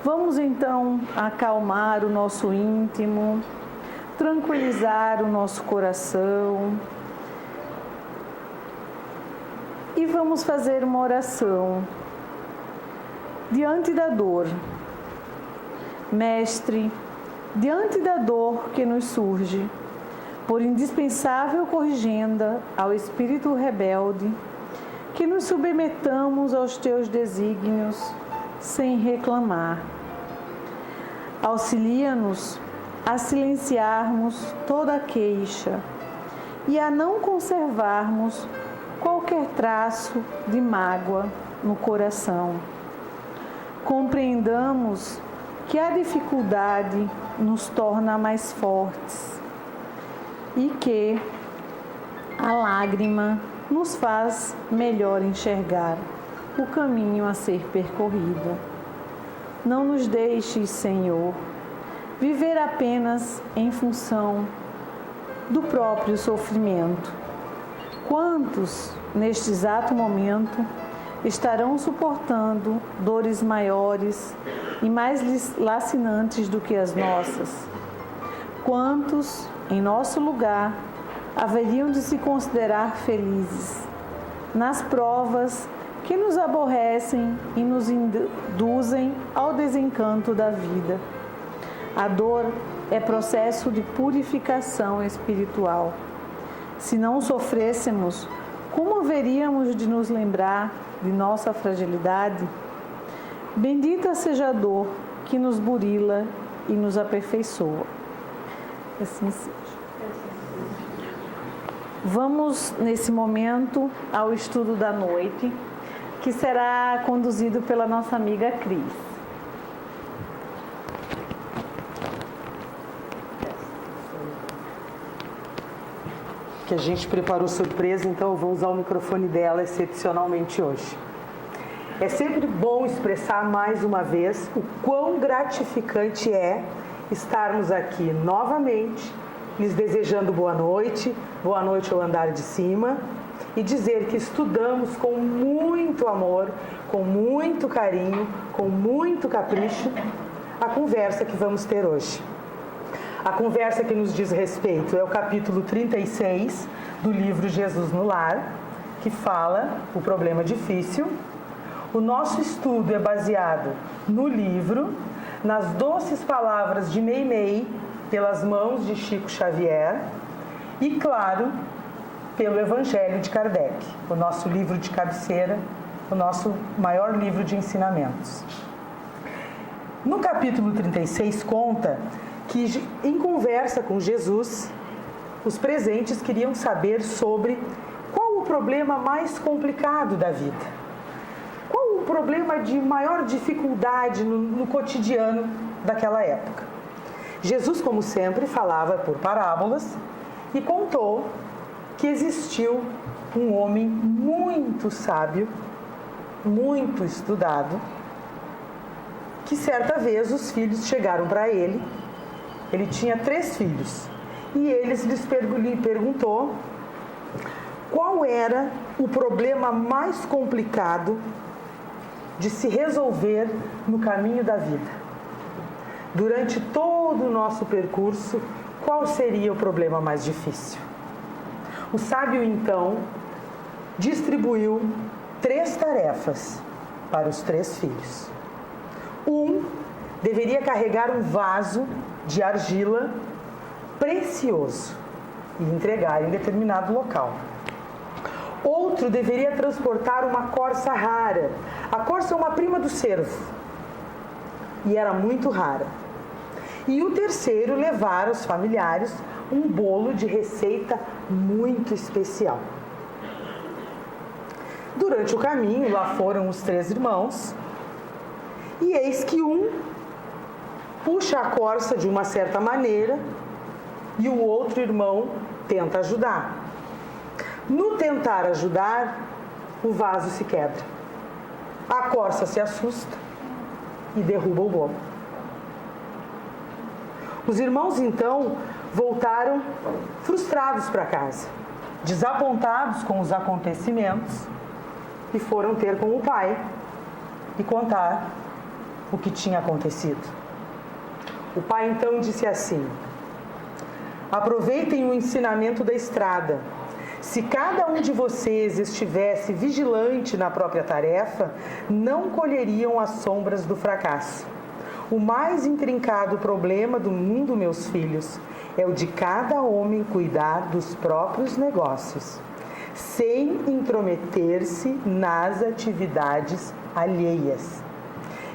Vamos então acalmar o nosso íntimo, tranquilizar o nosso coração e vamos fazer uma oração diante da dor. Mestre, diante da dor que nos surge, por indispensável corrigenda ao espírito rebelde, que nos submetamos aos teus desígnios sem reclamar. Auxilia-nos a silenciarmos toda queixa e a não conservarmos qualquer traço de mágoa no coração. Compreendamos que a dificuldade nos torna mais fortes e que a lágrima nos faz melhor enxergar o caminho a ser percorrido. Não nos deixes, Senhor, viver apenas em função do próprio sofrimento. Quantos, neste exato momento, estarão suportando dores maiores e mais lacinantes do que as nossas? Quantos, em nosso lugar, haveriam de se considerar felizes nas provas que nos aborrecem e nos induzem ao desencanto da vida? A dor é processo de purificação espiritual. Se não sofrêssemos, como haveríamos de nos lembrar de nossa fragilidade? Bendita seja a dor que nos burila e nos aperfeiçoa. Assim seja. Vamos, nesse momento, ao estudo da noite, que será conduzido pela nossa amiga Cris. Que a gente preparou surpresa, então eu vou usar o microfone dela excepcionalmente hoje. É sempre bom expressar mais uma vez o quão gratificante é estarmos aqui novamente, lhes desejando boa noite ao andar de cima, e dizer que estudamos com muito amor, com muito carinho, com muito capricho, a conversa que vamos ter hoje. A conversa que nos diz respeito é o capítulo 36 do livro Jesus no Lar, que fala o problema difícil. O nosso estudo é baseado no livro, nas doces palavras de Meimei, pelas mãos de Chico Xavier, e, claro, pelo Evangelho de Kardec, o nosso livro de cabeceira, o nosso maior livro de ensinamentos. No capítulo 36 conta que, em conversa com Jesus, os presentes queriam saber sobre qual o problema mais complicado da vida. Qual o problema de maior dificuldade no cotidiano daquela época. Jesus, como sempre, falava por parábolas e contou que existiu um homem muito sábio, muito estudado, que certa vez os filhos chegaram para ele. Ele tinha 3 filhos e lhe perguntou qual era o problema mais complicado de se resolver no caminho da vida. Durante todo o nosso percurso, qual seria o problema mais difícil? O sábio, então, distribuiu 3 tarefas para os 3 filhos. Um deveria carregar um vaso de argila precioso e entregar em determinado local. Outro deveria transportar uma corça rara. A corça é uma prima do cervo e era muito rara. E o terceiro levar aos familiares um bolo de receita muito especial. Durante o caminho, lá foram os 3 irmãos, e eis que um puxa a corça de uma certa maneira e o outro irmão tenta ajudar. No tentar ajudar, o vaso se quebra. A corça se assusta e derruba o bolo. Os irmãos, então, voltaram frustrados para casa, desapontados com os acontecimentos, e foram ter com o pai e contar o que tinha acontecido. O pai então disse assim: aproveitem o ensinamento da estrada. Se cada um de vocês estivesse vigilante na própria tarefa, não colheriam as sombras do fracasso. O mais intrincado problema do mundo, meus filhos, é o de cada homem cuidar dos próprios negócios, sem intrometer-se nas atividades alheias.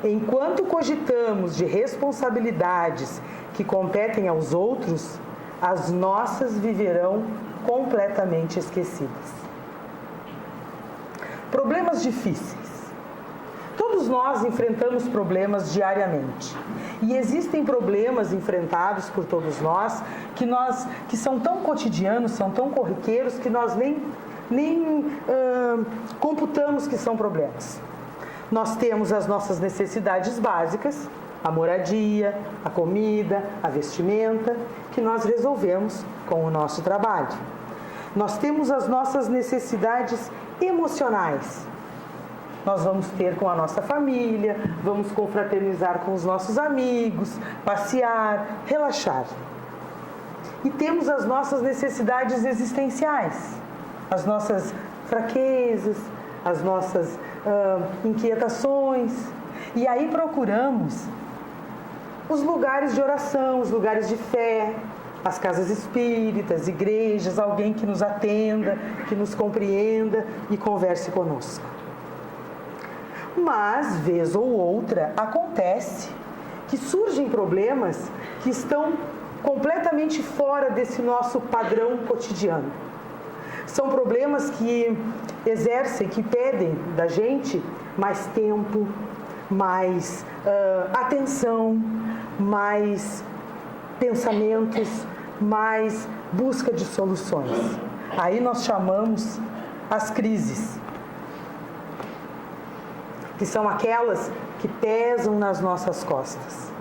Enquanto cogitamos de responsabilidades que competem aos outros, as nossas viverão completamente esquecidas. Problemas difíceis. Todos nós enfrentamos problemas diariamente. E existem problemas enfrentados por todos nós que são tão cotidianos, são tão corriqueiros, que nós nem computamos que são problemas. Nós temos as nossas necessidades básicas, a moradia, a comida, a vestimenta, que nós resolvemos com o nosso trabalho. Nós temos as nossas necessidades emocionais. Nós vamos ter com a nossa família, vamos confraternizar com os nossos amigos, passear, relaxar. E temos as nossas necessidades existenciais, as nossas fraquezas, as nossas inquietações. E aí procuramos os lugares de oração, os lugares de fé, as casas espíritas, igrejas, alguém que nos atenda, que nos compreenda e converse conosco. Mas, vez ou outra, acontece que surgem problemas que estão completamente fora desse nosso padrão cotidiano. São problemas que exercem, que pedem da gente mais tempo, mais atenção, mais pensamentos, mais busca de soluções. Aí nós chamamos as crises, que são aquelas que pesam nas nossas costas,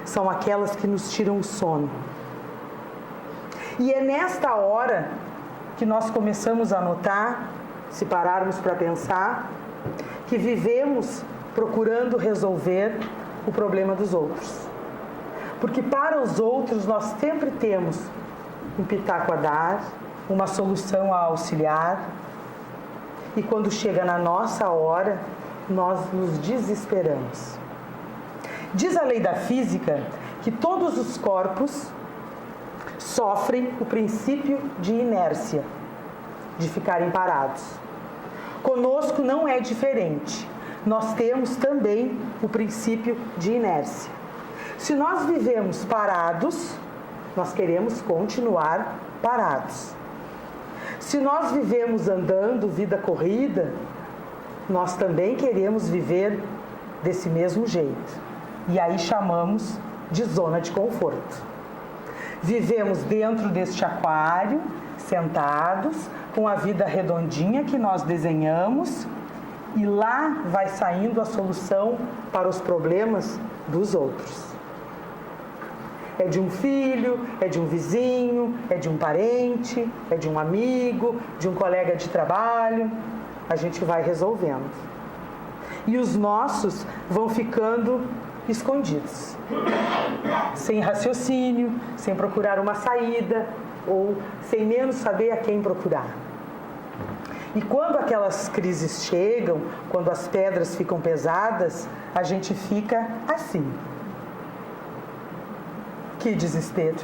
são aquelas que nos tiram o sono. E é nesta hora que nós começamos a notar, se pararmos para pensar, que vivemos procurando resolver o problema dos outros. Porque para os outros nós sempre temos um pitaco a dar, uma solução a auxiliar, e quando chega na nossa hora, nós nos desesperamos. Diz a lei da física que todos os corpos sofrem o princípio de inércia, de ficarem parados. Conosco não é diferente. Nós temos também o princípio de inércia. Se nós vivemos parados, nós queremos continuar parados. Se nós vivemos andando, vida corrida, nós também queremos viver desse mesmo jeito. E aí chamamos de zona de conforto. Vivemos dentro deste aquário, sentados, com a vida redondinha que nós desenhamos, e lá vai saindo a solução para os problemas dos outros. É de um filho, é de um vizinho, é de um parente, é de um amigo, de um colega de trabalho. A gente vai resolvendo. E os nossos vão ficando escondidos, sem raciocínio, sem procurar uma saída, ou sem menos saber a quem procurar. E quando aquelas crises chegam, quando as pedras ficam pesadas, a gente fica assim. Que desespero,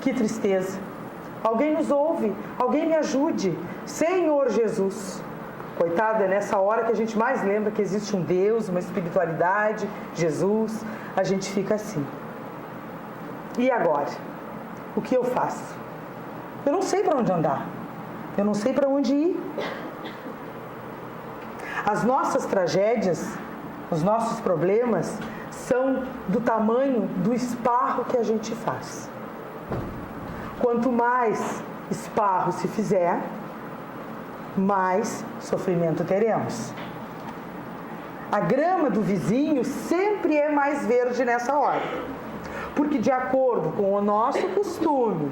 que tristeza. Alguém nos ouve, alguém me ajude. Senhor Jesus. Coitado, é nessa hora que a gente mais lembra que existe um Deus, uma espiritualidade, Jesus. A gente fica assim. E agora? O que eu faço? Eu não sei para onde andar. Eu não sei para onde ir. As nossas tragédias, os nossos problemas são do tamanho do esparro que a gente faz. Quanto mais esparro se fizer, mais sofrimento teremos. A grama do vizinho sempre é mais verde nessa hora, porque de acordo com o nosso costume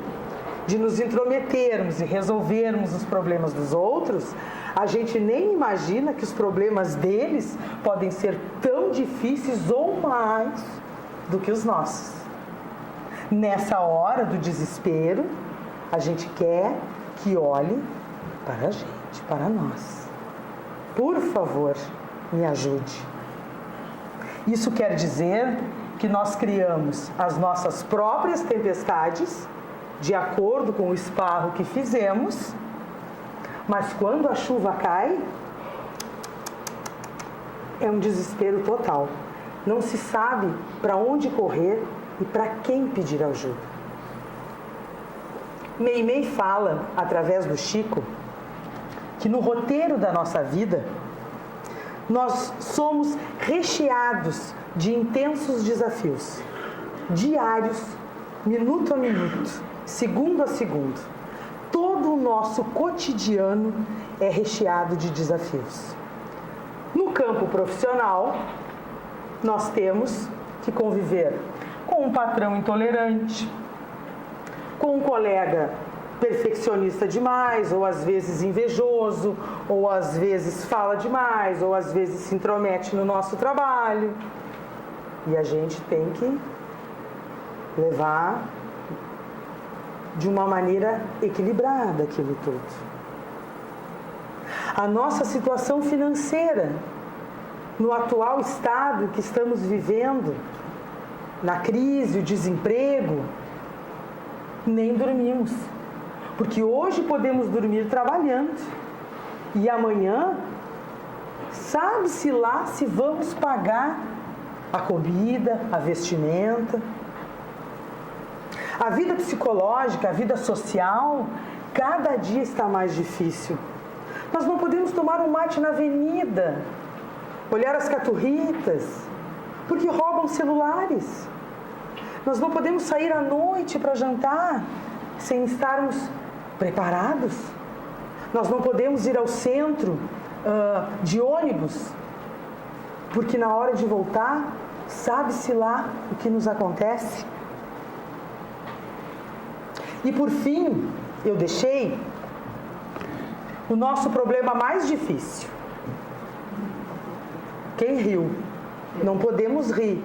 de nos intrometermos e resolvermos os problemas dos outros, a gente nem imagina que os problemas deles podem ser tão difíceis ou mais do que os nossos. Nessa hora do desespero, a gente quer que olhe para a gente, para nós. Por favor, me ajude. Isso quer dizer que nós criamos as nossas próprias tempestades de acordo com o esparro que fizemos, mas quando a chuva cai, é um desespero total. Não se sabe para onde correr e para quem pedir ajuda. Meimei fala, através do Chico, que no roteiro da nossa vida, nós somos recheados de intensos desafios, diários, minuto a minuto, segundo a segundo. Todo o nosso cotidiano é recheado de desafios. No campo profissional, nós temos que conviver com um patrão intolerante, com um colega perfeccionista demais, ou às vezes invejoso, ou às vezes fala demais, ou às vezes se intromete no nosso trabalho. E a gente tem que levar de uma maneira equilibrada aquilo tudo. A nossa situação financeira, no atual estado que estamos vivendo, na crise, o desemprego, nem dormimos. Porque hoje podemos dormir trabalhando e amanhã, sabe-se lá se vamos pagar a comida, a vestimenta. A vida psicológica, a vida social, cada dia está mais difícil. Nós não podemos tomar um mate na avenida, olhar as caturritas, porque roubam celulares. Nós não podemos sair à noite para jantar sem estarmos preparados. Nós não podemos ir ao centro de ônibus, porque na hora de voltar, sabe-se lá o que nos acontece. E por fim, eu deixei o nosso problema mais difícil. Quem riu? Não podemos rir.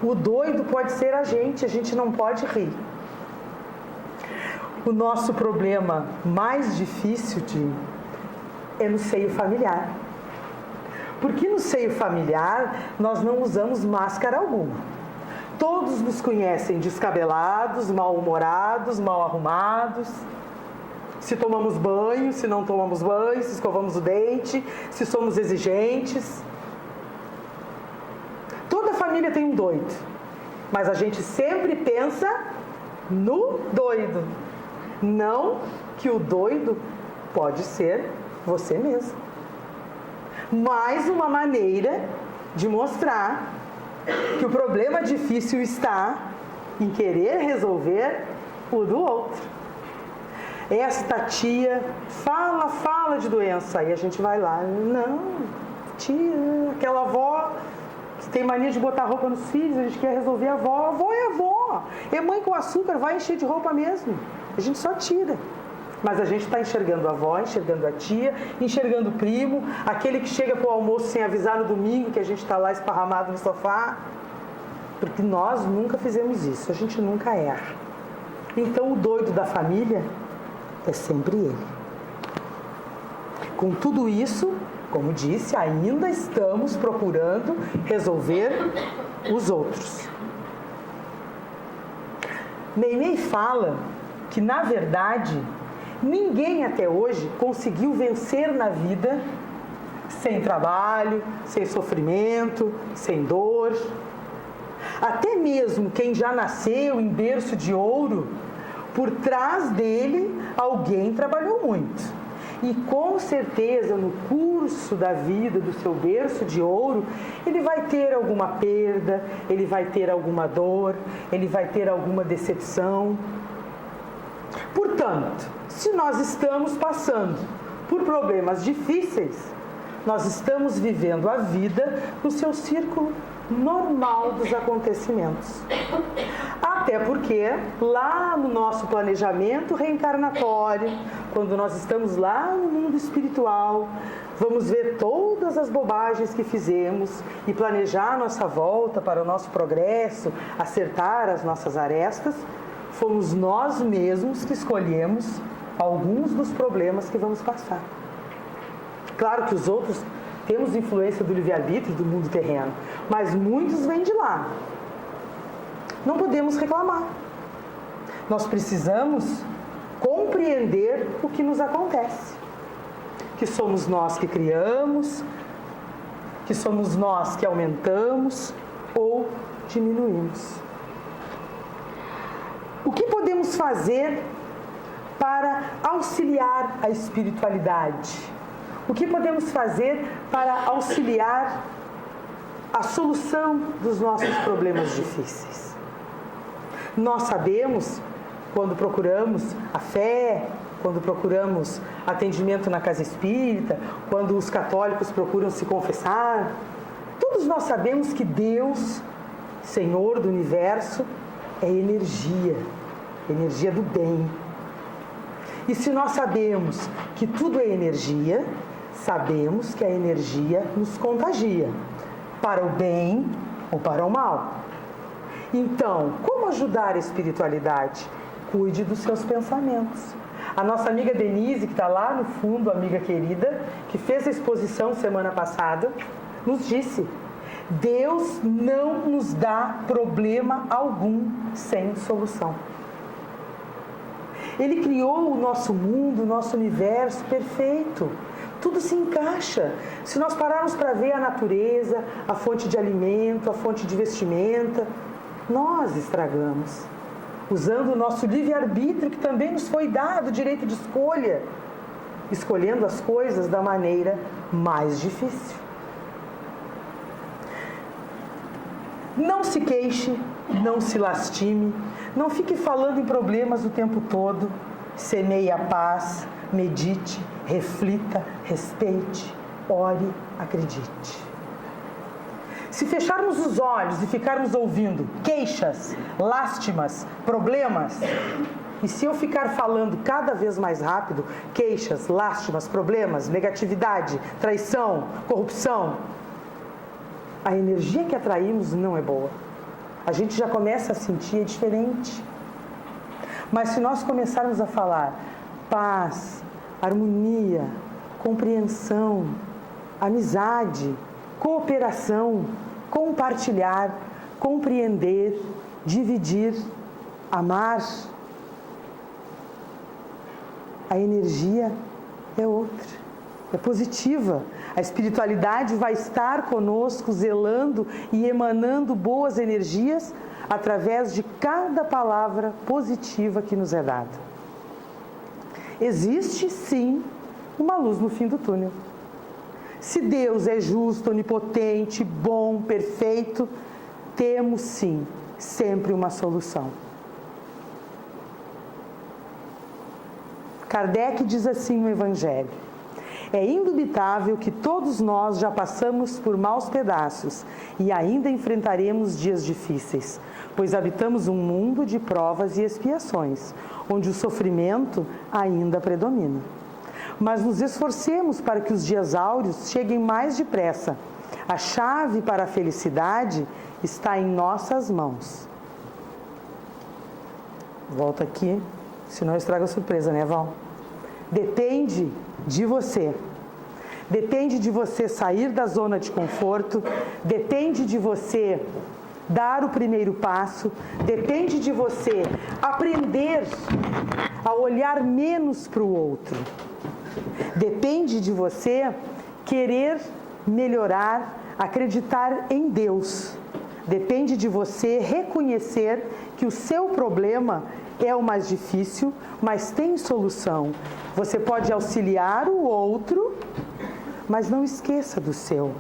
O doido pode ser a gente não pode rir. O nosso problema mais difícil é no seio familiar. Porque no seio familiar nós não usamos máscara alguma. Todos nos conhecem descabelados, mal-humorados, mal arrumados. Se tomamos banho, se não tomamos banho, se escovamos o dente, se somos exigentes. Toda família tem um doido, mas a gente sempre pensa no doido. Não que o doido pode ser você mesmo. Mais uma maneira de mostrar que o problema difícil está em querer resolver o do outro. Esta tia fala de doença, aí a gente vai lá, não, tia, aquela avó que tem mania de botar roupa nos filhos, a gente quer resolver a avó é avó, é mãe com açúcar, vai encher de roupa mesmo, a gente só tira. Mas a gente está enxergando a avó, enxergando a tia, enxergando o primo, aquele que chega para o almoço sem avisar no domingo, que a gente está lá esparramado no sofá. Porque nós nunca fizemos isso, a gente nunca erra. Então o doido da família é sempre ele. Com tudo isso, como disse, ainda estamos procurando resolver os outros. Meimei fala que, na verdade, ninguém até hoje conseguiu vencer na vida sem trabalho, sem sofrimento, sem dor. Até mesmo quem já nasceu em berço de ouro, por trás dele alguém trabalhou muito. E com certeza no curso da vida do seu berço de ouro, ele vai ter alguma perda, ele vai ter alguma dor, ele vai ter alguma decepção. Portanto, se nós estamos passando por problemas difíceis, nós estamos vivendo a vida no seu círculo normal dos acontecimentos. Até Até porque lá no nosso planejamento reencarnatório, quando nós estamos lá no mundo espiritual, vamos ver todas as bobagens que fizemos e planejar a nossa volta para o nosso progresso, acertar as nossas arestas. Fomos nós mesmos que escolhemos alguns dos problemas que vamos passar. Claro que os outros temos influência do livre-arbítrio do mundo terreno, mas muitos vêm de lá. Não podemos reclamar. Nós precisamos compreender o que nos acontece. Que somos nós que criamos, que somos nós que aumentamos ou diminuímos. O que podemos fazer para auxiliar a espiritualidade? O que podemos fazer para auxiliar a solução dos nossos problemas difíceis? Nós sabemos, quando procuramos a fé, quando procuramos atendimento na casa espírita, quando os católicos procuram se confessar, todos nós sabemos que Deus, Senhor do Universo, é energia do bem. E se nós sabemos que tudo é energia, sabemos que a energia nos contagia, para o bem ou para o mal. Então, como ajudar a espiritualidade? Cuide dos seus pensamentos. A nossa amiga Denise, que está lá no fundo, amiga querida, que fez a exposição semana passada, nos disse: Deus não nos dá problema algum sem solução. Ele criou o nosso mundo, o nosso universo perfeito. Tudo se encaixa. Se nós pararmos para ver a natureza, a fonte de alimento, a fonte de vestimenta, nós estragamos. Usando o nosso livre-arbítrio, que também nos foi dado, o direito de escolha, escolhendo as coisas da maneira mais difícil. Não se queixe, não se lastime, não fique falando em problemas o tempo todo. Semeie a paz, medite, reflita, respeite, ore, acredite. Se fecharmos os olhos e ficarmos ouvindo queixas, lástimas, problemas, e se eu ficar falando cada vez mais rápido, queixas, lástimas, problemas, negatividade, traição, corrupção, a energia que atraímos não é boa. A gente já começa a sentir diferente. Mas se nós começarmos a falar paz, harmonia, compreensão, amizade, cooperação, compartilhar, compreender, dividir, amar, a energia é outra, é positiva. A espiritualidade vai estar conosco, zelando e emanando boas energias através de cada palavra positiva que nos é dada. Existe, sim, uma luz no fim do túnel. Se Deus é justo, onipotente, bom, perfeito, temos, sim, sempre uma solução. Kardec diz assim no Evangelho: é indubitável que todos nós já passamos por maus pedaços e ainda enfrentaremos dias difíceis, pois habitamos um mundo de provas e expiações, onde o sofrimento ainda predomina. Mas nos esforcemos para que os dias áureos cheguem mais depressa. A chave para a felicidade está em nossas mãos. Volta aqui, senão estraga a surpresa, né, Val? Depende de você. Depende de você sair da zona de conforto, depende de você dar o primeiro passo, depende de você aprender a olhar menos para o outro. Depende de você querer melhorar, acreditar em Deus. Depende de você reconhecer que o seu problema é o mais difícil, mas tem solução. Você pode auxiliar o outro, mas não esqueça do seu.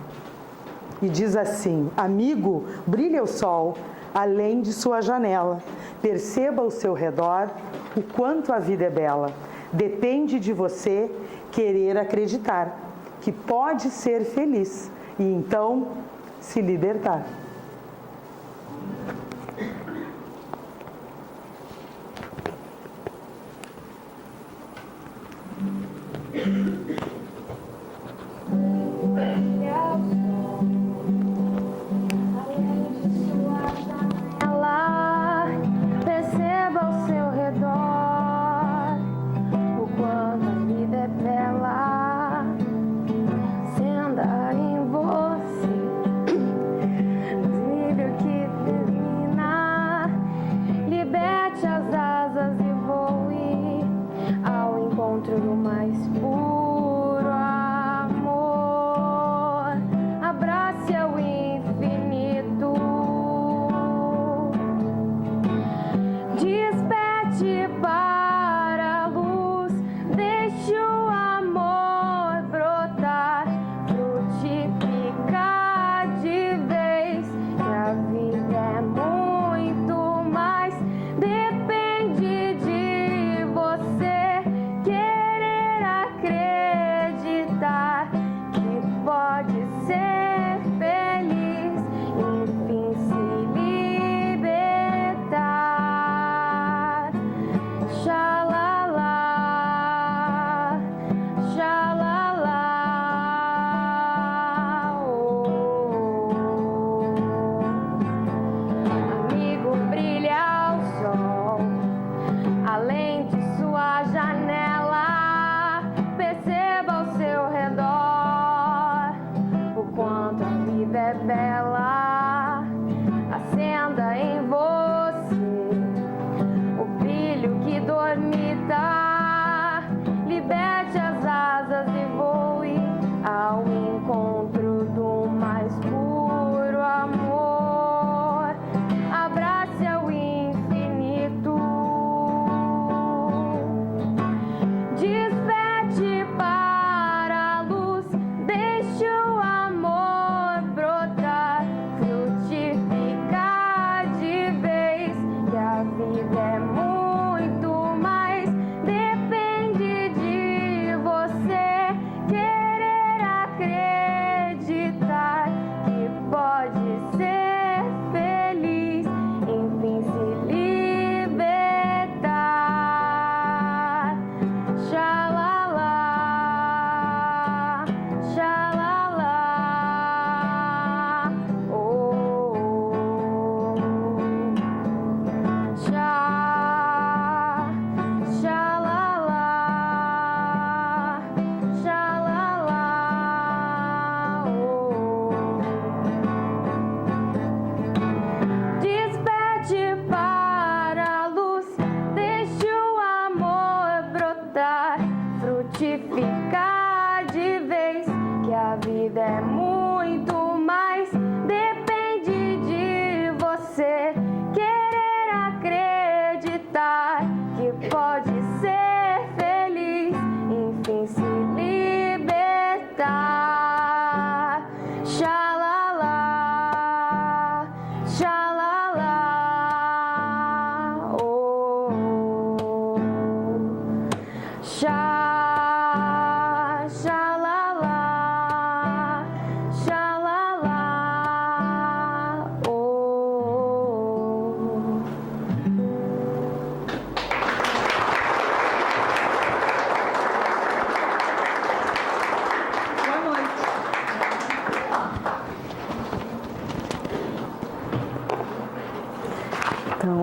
E diz assim: amigo, brilha o sol além de sua janela. Perceba ao seu redor o quanto a vida é bela. Depende de você querer acreditar que pode ser feliz e então se libertar.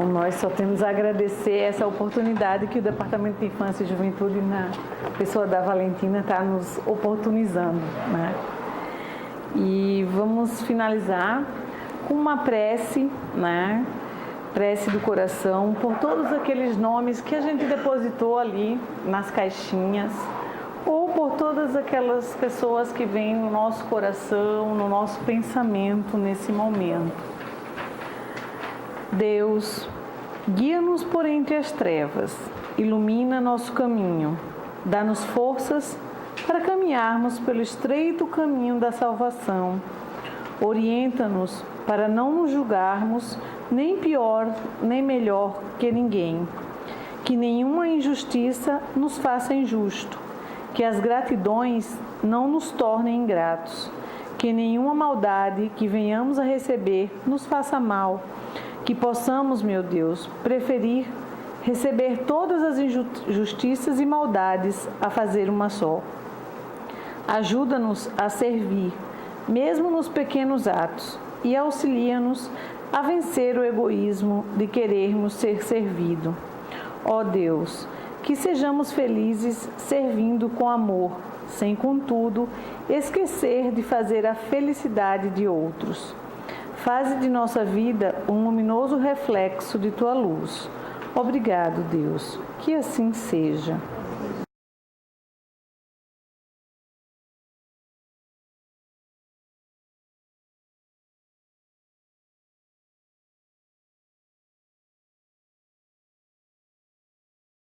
Então, nós só temos a agradecer essa oportunidade que o Departamento de Infância e Juventude, na pessoa da Valentina, está nos oportunizando, né? E vamos finalizar com uma prece, né? Prece do coração, por todos aqueles nomes que a gente depositou ali nas caixinhas, ou por todas aquelas pessoas que vêm no nosso coração, no nosso pensamento nesse momento. Deus, guia-nos por entre as trevas, ilumina nosso caminho, dá-nos forças para caminharmos pelo estreito caminho da salvação. Orienta-nos para não nos julgarmos nem pior nem melhor que ninguém. Que nenhuma injustiça nos faça injusto, que as gratidões não nos tornem ingratos, que nenhuma maldade que venhamos a receber nos faça mal, que possamos, meu Deus, preferir receber todas as injustiças e maldades a fazer uma só. Ajuda-nos a servir, mesmo nos pequenos atos, e auxilia-nos a vencer o egoísmo de querermos ser servido. Ó Deus, que sejamos felizes servindo com amor, sem, contudo, esquecer de fazer a felicidade de outros. Faze de nossa vida um luminoso reflexo de Tua luz. Obrigado, Deus, que assim seja.